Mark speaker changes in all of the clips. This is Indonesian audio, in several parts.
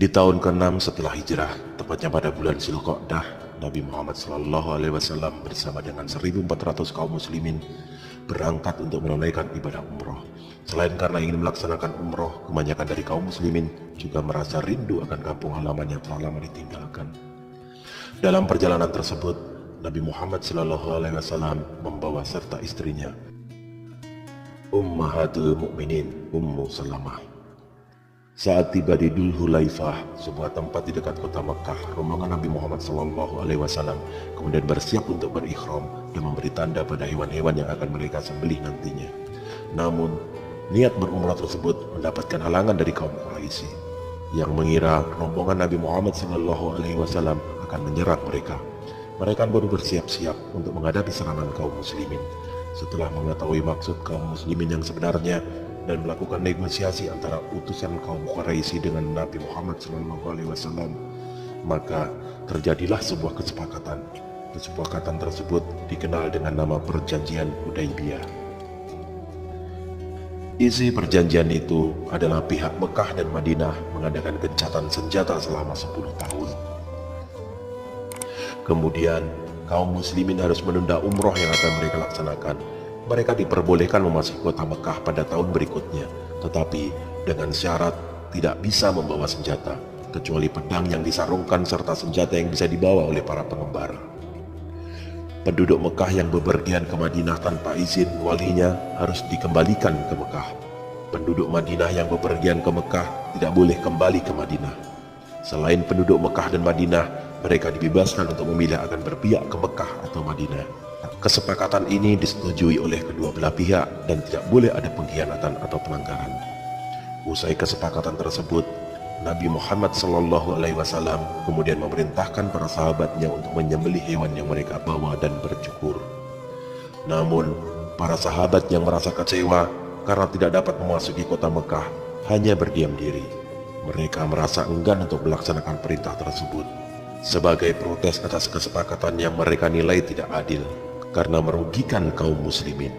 Speaker 1: Di tahun ke-6 setelah hijrah, tepatnya pada bulan Zulqa'dah, Nabi Muhammad SAW bersama dengan 1.400 kaum muslimin berangkat untuk menunaikan ibadah umroh. Selain karena ingin melaksanakan umroh, kebanyakan dari kaum muslimin juga merasa rindu akan kampung halaman yang telah lama ditinggalkan. Dalam perjalanan tersebut, Nabi Muhammad SAW membawa serta istrinya, Ummahatul Mukminin Ummu Salamah. Saat tiba di Dhul Hulaifah, sebuah tempat di dekat kota Mekah, rombongan Nabi Muhammad SAW kemudian bersiap untuk berikhram dan memberi tanda pada hewan-hewan yang akan mereka sembelih nantinya. Namun, niat berumrah tersebut mendapatkan halangan dari kaum Quraisy yang mengira rombongan Nabi Muhammad SAW akan menyerang mereka. Mereka baru bersiap-siap untuk menghadapi serangan kaum muslimin. Setelah mengetahui maksud kaum muslimin yang sebenarnya dan melakukan negosiasi antara utusan kaum Quraisy dengan Nabi Muhammad SAW, maka terjadilah sebuah kesepakatan. Kesepakatan tersebut dikenal dengan nama Perjanjian Hudaybiyah. Isi perjanjian itu adalah pihak Mekah dan Madinah mengadakan gencatan senjata selama 10 tahun. Kemudian, kaum muslimin harus menunda umroh yang akan mereka laksanakan. Mereka diperbolehkan memasuki kota Mekah pada tahun berikutnya, tetapi dengan syarat tidak bisa membawa senjata, kecuali pedang yang disarungkan serta senjata yang bisa dibawa oleh para pengembara. Penduduk Mekah yang bepergian ke Madinah tanpa izin walinya harus dikembalikan ke Mekah. Penduduk Madinah yang bepergian ke Mekah tidak boleh kembali ke Madinah. Selain penduduk Mekah dan Madinah, mereka dibebaskan untuk memilih akan berpihak ke Mekah atau Madinah. Kesepakatan ini disetujui oleh kedua belah pihak dan tidak boleh ada pengkhianatan atau pelanggaran. Usai kesepakatan tersebut, Nabi Muhammad SAW kemudian memerintahkan para sahabatnya untuk menyembelih hewan yang mereka bawa dan bercukur. Namun, para sahabat yang merasa kecewa karena tidak dapat memasuki kota Mekah hanya berdiam diri. Mereka merasa enggan untuk melaksanakan perintah tersebut sebagai protes atas kesepakatan yang mereka nilai tidak adil karena merugikan kaum muslimin.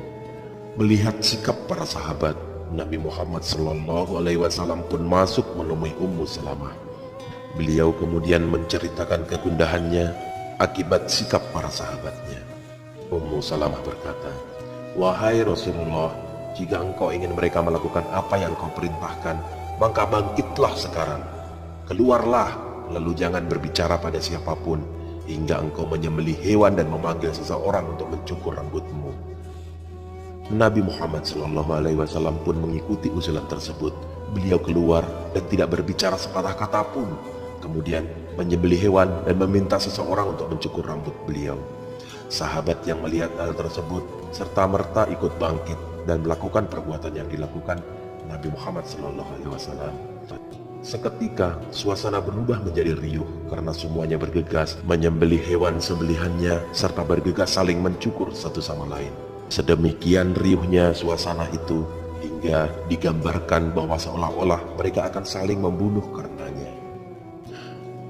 Speaker 1: Melihat sikap para sahabat, Nabi Muhammad SAW pun masuk menemui Ummu Salamah. Beliau kemudian menceritakan kegundahannya akibat sikap para sahabatnya. Ummu Salamah berkata, "Wahai Rasulullah, jika engkau ingin mereka melakukan apa yang kau perintahkan, maka bangkitlah sekarang. Keluarlah, lalu jangan berbicara pada siapapun hingga engkau menyembelih hewan dan memanggil seseorang untuk mencukur rambutmu." Nabi Muhammad SAW pun mengikuti usulan tersebut. Beliau keluar dan tidak berbicara sepatah kata pun. Kemudian menyembelih hewan dan meminta seseorang untuk mencukur rambut beliau. Sahabat yang melihat hal tersebut serta-merta ikut bangkit dan melakukan perbuatan yang dilakukan Nabi Muhammad SAW. Seketika suasana berubah menjadi riuh karena semuanya bergegas menyembelih hewan sembelihannya serta bergegas saling mencukur satu sama lain. Sedemikian riuhnya suasana itu hingga digambarkan bahwa seolah-olah mereka akan saling membunuh karenanya.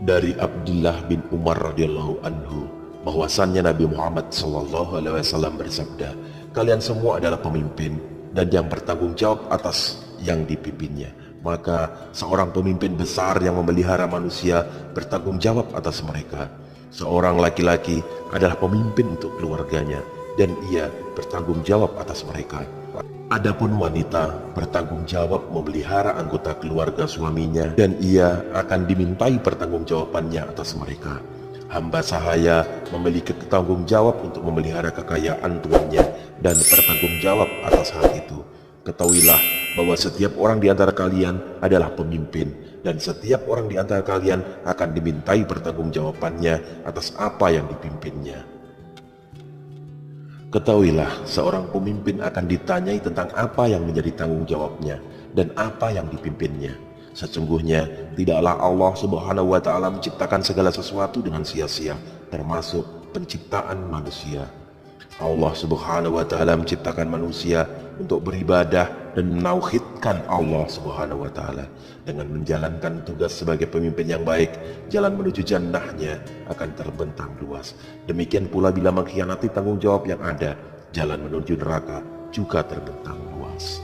Speaker 1: Dari Abdullah bin Umar radhiyallahu anhu bahwasannya Nabi Muhammad SAW bersabda, "Kalian semua adalah pemimpin dan yang bertanggung jawab atas yang dipimpinnya. Maka seorang pemimpin besar yang memelihara manusia bertanggung jawab atas mereka. Seorang laki-laki adalah pemimpin untuk keluarganya dan ia bertanggung jawab atas mereka. Adapun wanita bertanggung jawab memelihara anggota keluarga suaminya dan ia akan dimintai pertanggungjawabannya atas mereka. Hamba sahaya memiliki tanggung jawab untuk memelihara kekayaan tuannya dan bertanggung jawab atas hal itu. Ketahuilah bahwa setiap orang di antara kalian adalah pemimpin dan setiap orang di antara kalian akan dimintai pertanggungjawabannya atas apa yang dipimpinnya. Ketahuilah seorang pemimpin akan ditanyai tentang apa yang menjadi tanggung jawabnya dan apa yang dipimpinnya. Sesungguhnya tidaklah Allah Subhanahu wa Ta'ala menciptakan segala sesuatu dengan sia-sia, termasuk penciptaan manusia. Allah Subhanahu wa Ta'ala menciptakan manusia untuk beribadah dan menauhidkan Allah Subhanahu wa Ta'ala. Dengan menjalankan tugas sebagai pemimpin yang baik, jalan menuju jannahnya akan terbentang luas. Demikian pula bila mengkhianati tanggung jawab yang ada, jalan menuju neraka juga terbentang luas.